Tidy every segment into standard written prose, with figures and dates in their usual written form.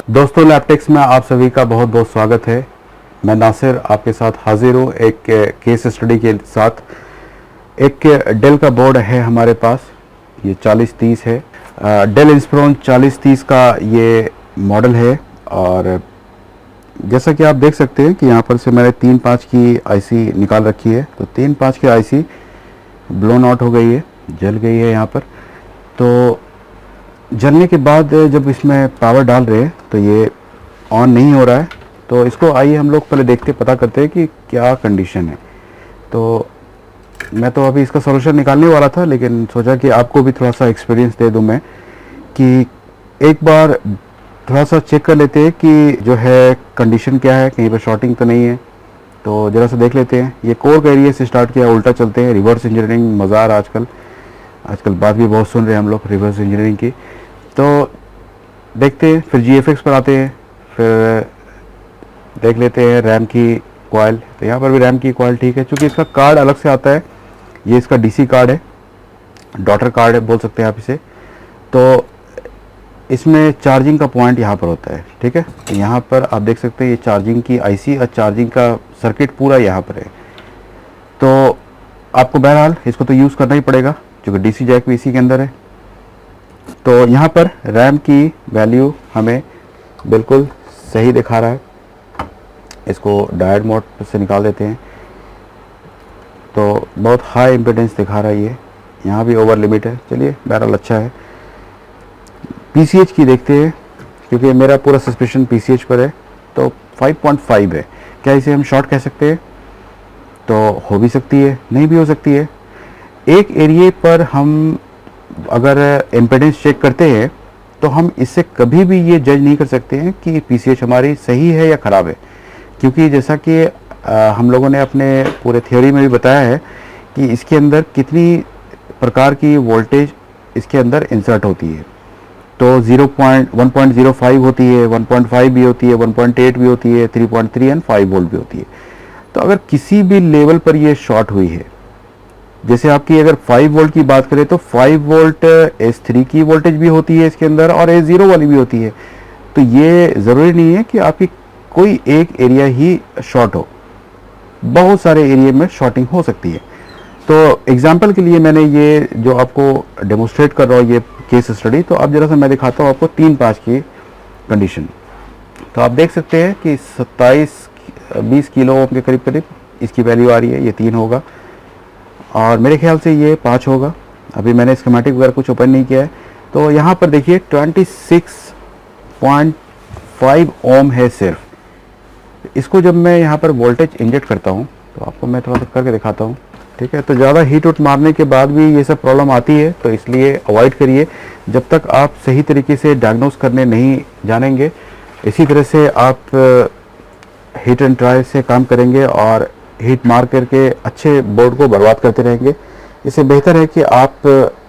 दोस्तों, लैपटेक्स में आप सभी का बहुत बहुत स्वागत है। मैं नासिर आपके साथ हाजिर हूँ एक केस स्टडी के साथ। एक डेल का बोर्ड है हमारे पास, ये 4030 है। डेल इंस्पिरॉन 4030 का ये मॉडल है। और जैसा कि आप देख सकते हैं कि यहाँ पर से मैंने 3.5 की आईसी निकाल रखी है। तो 3.5 की आईसी ब्लोन आउट हो गई है, जल गई है यहाँ पर। तो जलने के बाद जब इसमें पावर डाल रहे हैं तो ये ऑन नहीं हो रहा है। तो इसको आइए हम लोग पहले देखते पता करते हैं कि क्या कंडीशन है। तो मैं तो अभी इसका सॉल्यूशन निकालने वाला था, लेकिन सोचा कि आपको भी थोड़ा सा एक्सपीरियंस दे दूं मैं, कि एक बार थोड़ा सा चेक कर लेते हैं कि जो है कंडीशन क्या है, कहीं पर शॉर्टिंग तो नहीं है। तो ज़रा सा देख लेते हैं। ये कोर का एरिया से स्टार्ट किया, उल्टा चलते हैं। रिवर्स इंजीनियरिंग मज़ा आ रहा आजकल बात भी बहुत सुन रहे हैं हम लोग रिवर्स इंजीनियरिंग की। तो देखते हैं, फिर जीएफएक्स पर आते हैं, फिर देख लेते हैं रैम की कॉइल। तो यहाँ पर भी रैम की कॉइल ठीक है, क्योंकि इसका कार्ड अलग से आता है। ये इसका डीसी कार्ड है, डॉटर कार्ड है बोल सकते हैं आप इसे। तो इसमें चार्जिंग का पॉइंट यहाँ पर होता है, ठीक है। तो यहाँ पर आप देख सकते हैं ये चार्जिंग की आईसी और चार्जिंग का सर्किट पूरा यहाँ पर है। तो आपको बहरहाल इसको तो यूज़ करना ही पड़ेगा, क्योंकि डीसी जैक भी इसी के अंदर है। तो यहाँ पर रैम की वैल्यू हमें बिल्कुल सही दिखा रहा है। इसको डायोड मोड से निकाल देते हैं। तो बहुत हाई इम्पीडेंस दिखा रहा है ये, यहाँ भी ओवर लिमिट है। चलिए बहरहाल अच्छा है। पीसीएच की देखते हैं, क्योंकि मेरा पूरा सस्पेशन पीसीएच पर है। तो 5.5 है। क्या इसे हम शॉर्ट कह सकते हैं? तो हो भी सकती है, नहीं भी हो सकती है। एक एरिया पर हम अगर इम्पीडेंस चेक करते हैं तो हम इससे कभी भी ये जज नहीं कर सकते हैं कि पीसीएच हमारी सही है या ख़राब है, क्योंकि जैसा कि हम लोगों ने अपने पूरे थ्योरी में भी बताया है कि इसके अंदर कितनी प्रकार की वोल्टेज इसके अंदर इंसर्ट होती है। तो 1.05 होती है, 1.5 भी होती है, 1.8 भी होती है, 3.3 एंड 5 वोल्ट भी होती है। तो अगर किसी भी लेवल पर ये शॉर्ट हुई है, जैसे आपकी अगर 5 वोल्ट की बात करें तो 5 वोल्ट S3 की वोल्टेज भी होती है इसके अंदर, और S0 वाली भी होती है। तो ये ज़रूरी नहीं है कि आपकी कोई एक एरिया ही शॉर्ट हो, बहुत सारे एरिया में शॉर्टिंग हो सकती है। तो एग्जांपल के लिए मैंने ये जो आपको डेमोस्ट्रेट कर रहा हूँ ये केस स्टडी, तो अब जरा सा मैं दिखाता हूँ आपको 3.5 की कंडीशन। तो आप देख सकते हैं कि 27-20 किलो ओम के करीब करीब इसकी वैल्यू आ रही है। ये 3 होगा और मेरे ख्याल से ये 5 होगा। अभी मैंने स्कीमेटिक वगैरह कुछ ओपन नहीं किया है। तो यहाँ पर देखिए 26.5 ओम है सिर्फ। इसको जब मैं यहाँ पर वोल्टेज इंजेक्ट करता हूँ तो आपको मैं थोड़ा सा करके दिखाता हूँ, ठीक है। तो ज़्यादा हीट उट मारने के बाद भी ये सब प्रॉब्लम आती है, तो इसलिए अवॉइड करिए जब तक आप सही तरीके से डायग्नोस करने नहीं जानेंगे। इसी तरह से आप हीट एंड ट्राई से काम करेंगे और हीट मार करके अच्छे बोर्ड को बर्बाद करते रहेंगे। इससे बेहतर है कि आप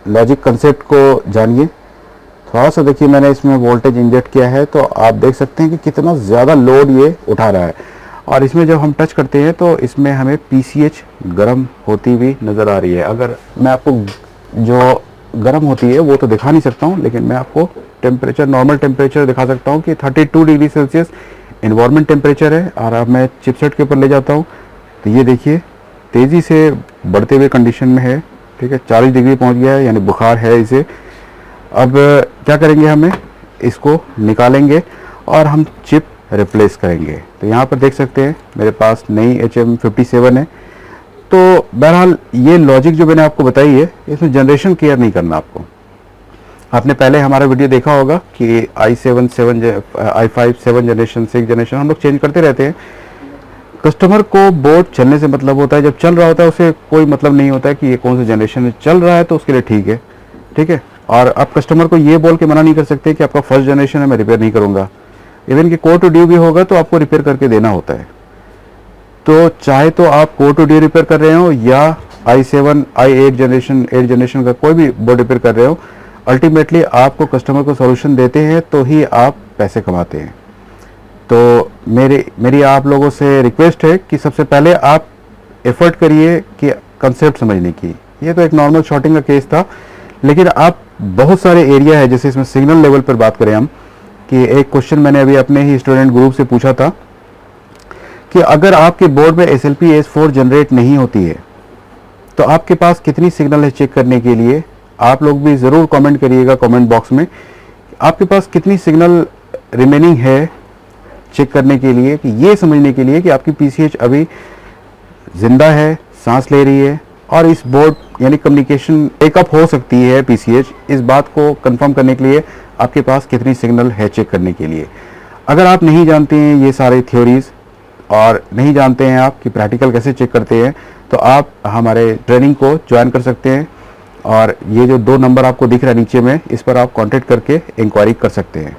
लॉजिक कंसेप्ट को जानिए। थोड़ा सा देखिए, मैंने इसमें वोल्टेज इंजेक्ट किया है तो आप देख सकते हैं कि कितना ज़्यादा लोड ये उठा रहा है। और इसमें जब हम टच करते हैं तो इसमें हमें पीसीएच गर्म होती हुई नज़र आ रही है। अगर मैं आपको जो गर्म होती है वो तो दिखा नहीं सकता हूँ, लेकिन मैं आपको टेम्परेचर, नॉर्मल टेम्परेचर दिखा सकता हूँ कि 32 डिग्री सेल्सियस इन्वायरमेंट टेम्परेचर है। और अब मैं चिपसेट के ऊपर ले जाता हूँ तो ये देखिए तेज़ी से बढ़ते हुए कंडीशन में है, ठीक है। 40 डिग्री पहुंच गया है, यानी बुखार है इसे। अब क्या करेंगे, हमें इसको निकालेंगे और हम चिप रिप्लेस करेंगे। तो यहाँ पर देख सकते हैं मेरे पास नई HM57 है। तो बहरहाल ये लॉजिक जो मैंने आपको बताई है, इसमें जनरेशन केयर नहीं करना आपको। आपने पहले हमारा वीडियो देखा होगा कि i5 7 जनरेशन 6 जनरेशन हम लोग चेंज करते रहते हैं। कस्टमर को बोर्ड चलने से मतलब होता है, जब चल रहा होता है उसे कोई मतलब नहीं होता है कि ये कौन सा जनरेशन में चल रहा है, तो उसके लिए ठीक है, ठीक है। और आप कस्टमर को ये बोल के मना नहीं कर सकते कि आपका फर्स्ट जनरेशन है, मैं रिपेयर नहीं करूँगा। इवन कि कोर टू ड्यू भी होगा तो आपको रिपेयर करके देना होता है। तो चाहे तो आप कोर टू ड्यू रिपेयर कर रहे हो या i7 8 जनरेशन का कोई भी बोर्ड रिपेयर कर रहे हो, अल्टीमेटली आपको कस्टमर को सोल्यूशन देते हैं तो ही आप पैसे कमाते हैं। तो मेरी आप लोगों से रिक्वेस्ट है कि सबसे पहले आप एफर्ट करिए कि कंसेप्ट समझने की। ये तो एक नॉर्मल शॉर्टिंग का केस था, लेकिन आप बहुत सारे एरिया है, जैसे इसमें सिग्नल लेवल पर बात करें हम, कि एक क्वेश्चन मैंने अभी अपने ही स्टूडेंट ग्रुप से पूछा था कि अगर आपके बोर्ड में SLP S4 जनरेट नहीं होती है तो आपके पास कितनी सिग्नल है चेक करने के लिए। आप लोग भी ज़रूर कमेंट करिएगा कमेंट बॉक्स में, आपके पास कितनी सिग्नल रिमेनिंग है चेक करने के लिए, कि ये समझने के लिए कि आपकी PCH अभी जिंदा है, सांस ले रही है और इस बोर्ड यानी कम्युनिकेशन ब्रेकअप हो सकती है PCH, इस बात को कंफर्म करने के लिए आपके पास कितनी सिग्नल है चेक करने के लिए। अगर आप नहीं जानते हैं ये सारे थ्योरीज और नहीं जानते हैं आप कि प्रैक्टिकल कैसे चेक करते हैं, तो आप हमारे ट्रेनिंग को ज्वाइन कर सकते हैं और ये जो 2 नंबर आपको दिख रहा है नीचे में, इस पर आप कांटेक्ट करके इंक्वायरी कर सकते हैं।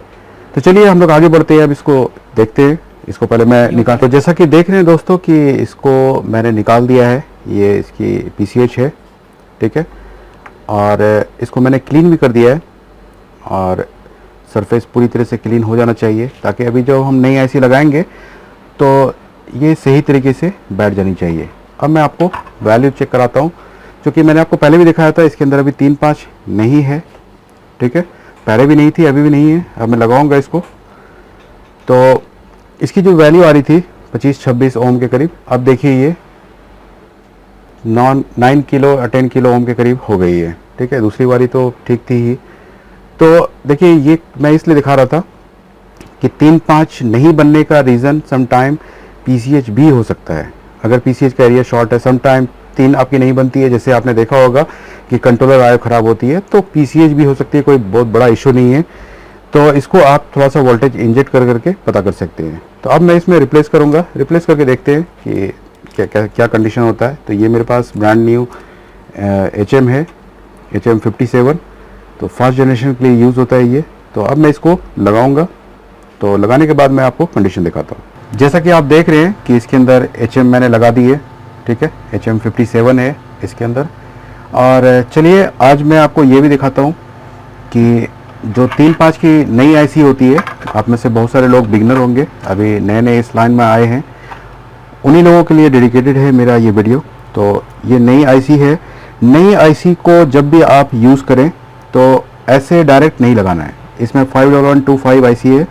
तो चलिए हम लोग आगे बढ़ते हैं, अब इसको देखते हैं। इसको पहले मैं निकाल, तो जैसा कि देख रहे हैं दोस्तों कि इसको मैंने निकाल दिया है, ये इसकी PCH है, ठीक है, और इसको मैंने क्लीन भी कर दिया है और सरफेस पूरी तरह से क्लीन हो जाना चाहिए ताकि अभी जो हम नई IC लगाएंगे तो ये सही तरीके से बैठ जानी चाहिए। अब मैं आपको वैल्यू चेक कराता हूँ, जो कि मैंने आपको पहले भी दिखाया था। इसके अंदर अभी 3-5 नहीं है, ठीक है, पहले भी नहीं थी, अभी भी नहीं है। अब मैं लगाऊंगा इसको, तो इसकी जो वैल्यू आ रही थी 25-26 ओम के करीब, अब देखिए ये 9 किलो 10 किलो ओम के करीब हो गई है, ठीक है। दूसरी वाली तो ठीक थी ही। तो देखिए ये मैं इसलिए दिखा रहा था कि 3-5 नहीं बनने का रीज़न समटाइम PCH भी हो सकता है। अगर PCH का एरिया शॉर्ट है, समटाइम 3 आपकी नहीं बनती है, जैसे आपने देखा होगा कि कंट्रोलर आयब ख़राब होती है, तो PCH भी हो सकती है, कोई बहुत बड़ा इशू नहीं है। तो इसको आप थोड़ा सा वोल्टेज इंजेक्ट कर करके पता कर सकते हैं। तो अब मैं इसमें रिप्लेस करूँगा, रिप्लेस करके देखते हैं कि क्या कंडीशन होता है। तो ये मेरे पास ब्रांड न्यू HM है, HM57, तो फर्स्ट जनरेशन के लिए यूज़ होता है ये। तो अब मैं इसको लगाऊंगा, तो लगाने के बाद मैं आपको कंडीशन दिखाता हूँ। जैसा कि आप देख रहे हैं कि इसके अंदर HM मैंने लगा दी है, ठीक है, HM57 है इसके अंदर। और चलिए आज मैं आपको ये भी दिखाता हूँ कि जो 3-5 की नई IC होती है, आप में से बहुत सारे लोग बिगनर होंगे, अभी नए नए इस लाइन में आए हैं, उन्हीं लोगों के लिए डेडिकेटेड है मेरा ये वीडियो। तो ये नई IC है, नई IC को जब भी आप यूज़ करें तो ऐसे डायरेक्ट नहीं लगाना है। इसमें 51125 IC है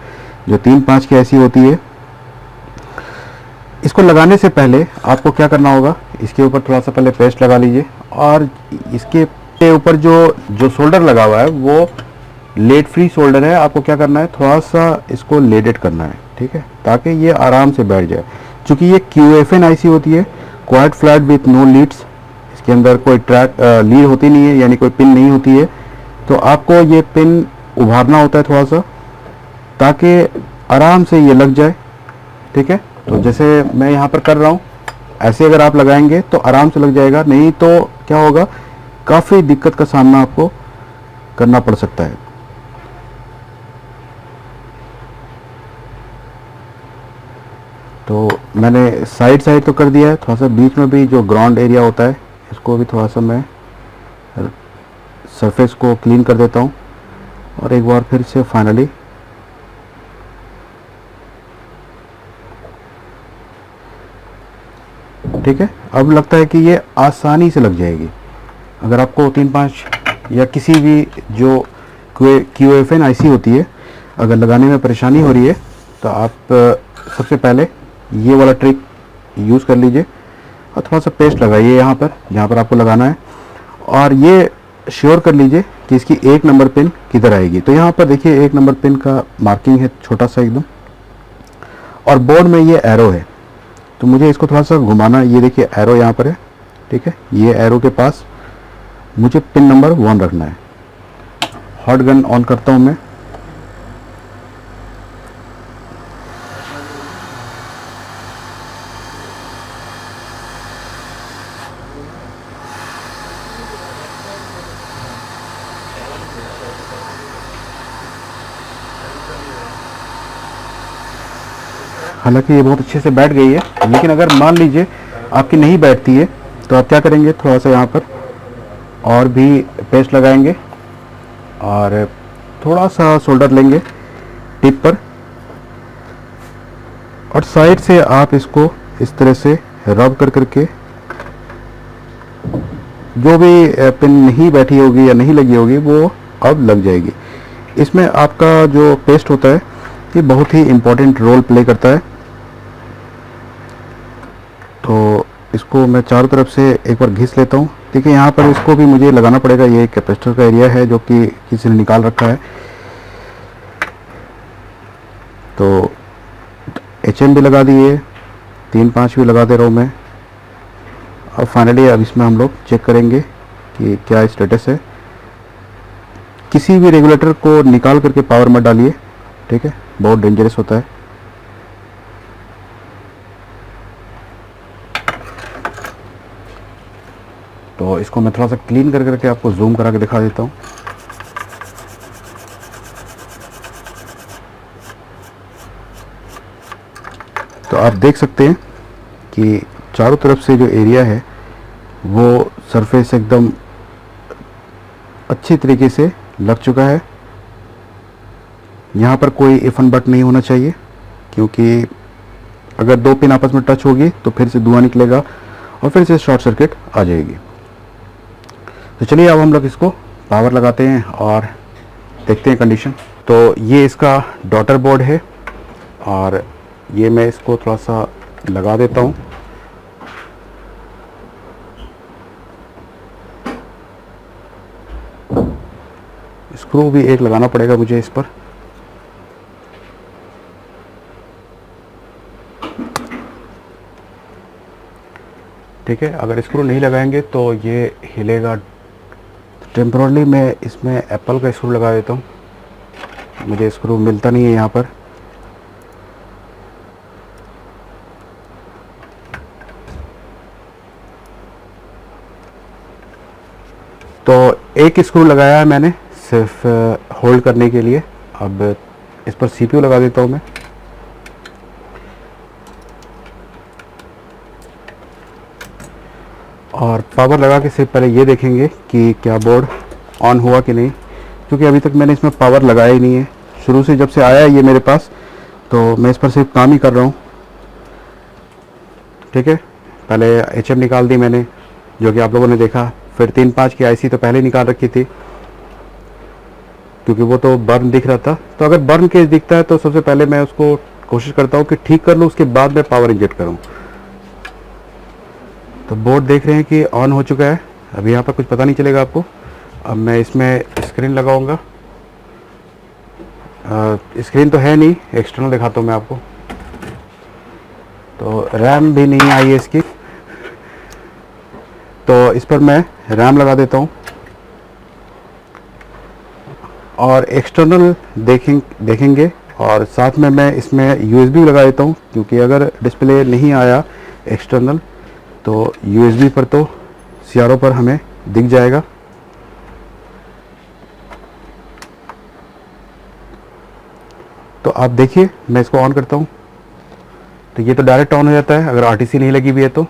जो 3-5 की IC होती है। इसको लगाने से पहले आपको क्या करना होगा, इसके ऊपर थोड़ा सा पहले पेस्ट लगा लीजिए और इसके ऊपर जो शोल्डर लगा हुआ है वो लेड फ्री शोल्डर है। आपको क्या करना है, थोड़ा सा इसको लेडेड करना है, ठीक है, ताकि ये आराम से बैठ जाए। चूँकि ये QFN IC होती है, quite flat with no leads, इसके अंदर कोई ट्रैक लीड होती नहीं है, यानी कोई पिन नहीं होती है। तो आपको ये पिन उभारना होता है थोड़ा सा, ताकि आराम से ये लग जाए, ठीक है। तो जैसे मैं यहाँ पर कर रहा हूँ, ऐसे अगर आप लगाएंगे तो आराम से लग जाएगा, नहीं तो क्या होगा, काफ़ी दिक्कत का सामना आपको करना पड़ सकता है। तो मैंने साइड तो कर दिया है, थोड़ा सा बीच में भी जो ग्राउंड एरिया होता है इसको भी थोड़ा सा मैं सरफेस को क्लीन कर देता हूँ और एक बार फिर से फाइनली ठीक है। अब लगता है कि ये आसानी से लग जाएगी। अगर आपको 3-5 या किसी भी जो QFN IC होती है अगर लगाने में परेशानी हो रही है, तो आप सबसे पहले ये वाला ट्रिक यूज़ कर लीजिए और थोड़ा सा पेस्ट लगाइए यहाँ पर जहाँ पर आपको लगाना है, और ये श्योर कर लीजिए कि इसकी 1 नंबर पिन किधर आएगी। तो यहाँ पर देखिए 1 नंबर पिन का मार्किंग है छोटा सा एकदम, और बोर्ड में ये एरो है, तो मुझे इसको थोड़ा सा घुमाना। ये देखिए एरो यहाँ पर है, ठीक है, ये एरो के पास मुझे पिन नंबर 1 रखना है। हॉट गन ऑन करता हूँ मैं, हालांकि ये बहुत अच्छे से बैठ गई है, लेकिन अगर मान लीजिए आपकी नहीं बैठती है तो आप क्या करेंगे, थोड़ा सा यहाँ पर और भी पेस्ट लगाएंगे और थोड़ा सा सोल्डर लेंगे टिप पर, और साइड से आप इसको इस तरह से रब कर करके जो भी पिन नहीं बैठी होगी या नहीं लगी होगी वो अब लग जाएगी। इसमें आपका जो पेस्ट होता है ये बहुत ही इम्पोर्टेंट रोल प्ले करता है। तो इसको मैं चारों तरफ से एक बार घिस लेता हूँ। देखिए यहाँ पर इसको भी मुझे लगाना पड़ेगा। ये कैपेसिटर का एरिया है जो कि किसी ने निकाल रखा है। तो HM भी लगा दिए, 3-5 भी लगा दे रहा हूँ मैं। अब फाइनली अब इसमें हम लोग चेक करेंगे कि क्या स्टेटस है। किसी भी रेगुलेटर को निकाल करके पावर मत डालिए, ठीक है, बहुत डेंजरस होता है। तो इसको मैं थोड़ा सा क्लीन कर करके आपको जूम करा के दिखा देता हूँ। तो आप देख सकते हैं कि चारों तरफ से जो एरिया है वो सरफेस एकदम अच्छी तरीके से लग चुका है। यहाँ पर कोई इफ एंड बट नहीं होना चाहिए, क्योंकि अगर 2 पिन आपस में टच होगी तो फिर से धुआं निकलेगा और फिर से शॉर्ट सर्किट आ जाएगी। तो चलिए अब हम लोग इसको पावर लगाते हैं और देखते हैं कंडीशन। तो ये इसका डॉटर बोर्ड है और ये मैं इसको थोड़ा सा लगा देता हूँ। स्क्रू भी एक लगाना पड़ेगा मुझे इस पर। ठीक है, अगर स्क्रू नहीं लगाएंगे तो ये हिलेगा। टेम्पोरली मैं इसमें एप्पल का स्क्रू लगा देता हूँ, मुझे स्क्रू मिलता नहीं है यहाँ पर। तो एक स्क्रू लगाया है मैंने सिर्फ होल्ड करने के लिए। अब इस पर CPU लगा देता हूँ मैं। और पावर लगा के सिर्फ पहले ये देखेंगे कि क्या बोर्ड ऑन हुआ कि नहीं, क्योंकि अभी तक मैंने इसमें पावर लगाया ही नहीं है। शुरू से जब से आया है ये मेरे पास, तो मैं इस पर सिर्फ काम ही कर रहा हूँ। ठीक है, पहले HM निकाल दी मैंने, जो कि आप लोगों ने देखा। फिर 3-5 की IC तो पहले निकाल रखी थी, क्योंकि वो तो बर्न दिख रहा था। तो अगर बर्न केस दिखता है तो सबसे पहले मैं उसको कोशिश करता हूँ कि ठीक कर लूँ, उसके बाद मैं पावर इंजेक्ट करूँ। तो बोर्ड देख रहे हैं कि ऑन हो चुका है। अभी यहाँ पर कुछ पता नहीं चलेगा आपको। अब मैं इसमें स्क्रीन लगाऊंगा। स्क्रीन तो है नहीं, एक्सटर्नल दिखाता हूँ मैं आपको। तो रैम भी नहीं आई है इसकी, तो इस पर मैं रैम लगा देता हूँ। और एक्सटर्नल देखेंगे और साथ में मैं इसमें USB लगा देता हूँ, क्योंकि अगर डिस्प्ले नहीं आया एक्सटर्नल तो USB पर तो CRO पर हमें दिख जाएगा। तो आप देखिए, मैं इसको ऑन करता हूँ तो ये तो डायरेक्ट ऑन हो जाता है अगर RTC नहीं लगी हुई है तो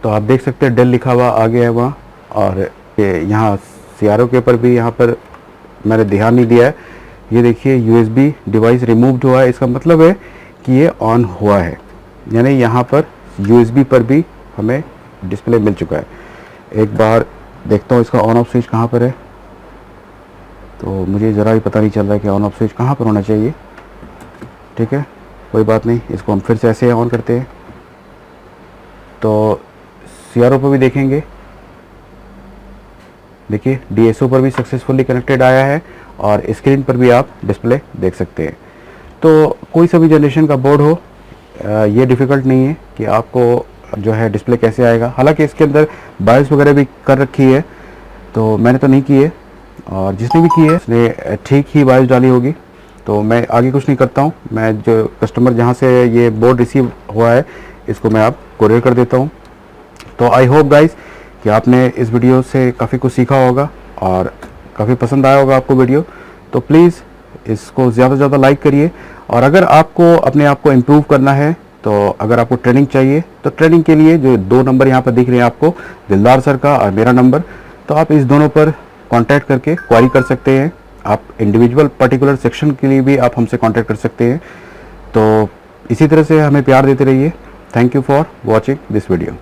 आप देख सकते हैं डेल लिखा हुआ आ गया है वहाँ। और यहाँ CRO के ऊपर भी यहाँ पर मैंने ध्यान नहीं दिया है। ये देखिए USB डिवाइस रिमूव्ड हुआ है, इसका मतलब है कि ये ऑन हुआ है, यानी यहाँ पर USB पर भी हमें डिस्प्ले मिल चुका है। एक बार देखता हूँ इसका ऑन ऑफ स्विच कहाँ पर है। तो मुझे ज़रा भी पता नहीं चल रहा है कि ऑन ऑफ स्विच कहाँ पर होना चाहिए। ठीक है, कोई बात नहीं, इसको हम फिर से ऐसे ऑन करते हैं। तो CRO पर भी देखेंगे, देखिए DSO पर भी सक्सेसफुली कनेक्टेड आया है और स्क्रीन पर भी आप डिस्प्ले देख सकते हैं। तो कोई सा भी जनरेशन का बोर्ड हो, ये डिफ़िकल्ट नहीं है कि आपको जो है डिस्प्ले कैसे आएगा। हालांकि इसके अंदर बायोस वगैरह भी कर रखी है, तो मैंने तो नहीं की है, और जिसने भी की है उसने ठीक ही बायोस डाली होगी। तो मैं आगे कुछ नहीं करता हूँ, मैं जो कस्टमर जहाँ से ये बोर्ड रिसीव हुआ है इसको मैं आप कोरियर कर देता हूँ। तो आई होप गाइस कि आपने इस वीडियो से काफ़ी कुछ सीखा होगा और काफ़ी पसंद आया होगा आपको वीडियो। तो प्लीज़ इसको ज़्यादा से ज़्यादा लाइक करिए। और अगर आपको अपने आप को इम्प्रूव करना है, तो अगर आपको ट्रेनिंग चाहिए तो ट्रेनिंग के लिए जो 2 नंबर यहाँ पर दिख रहे हैं आपको, दिलदार सर का और मेरा नंबर, तो आप इस दोनों पर कांटेक्ट करके क्वारी कर सकते हैं। आप इंडिविजुअल पर्टिकुलर सेक्शन के लिए भी आप हमसे कांटेक्ट कर सकते हैं। तो इसी तरह से हमें प्यार देते रहिए। Thank you for watching this video.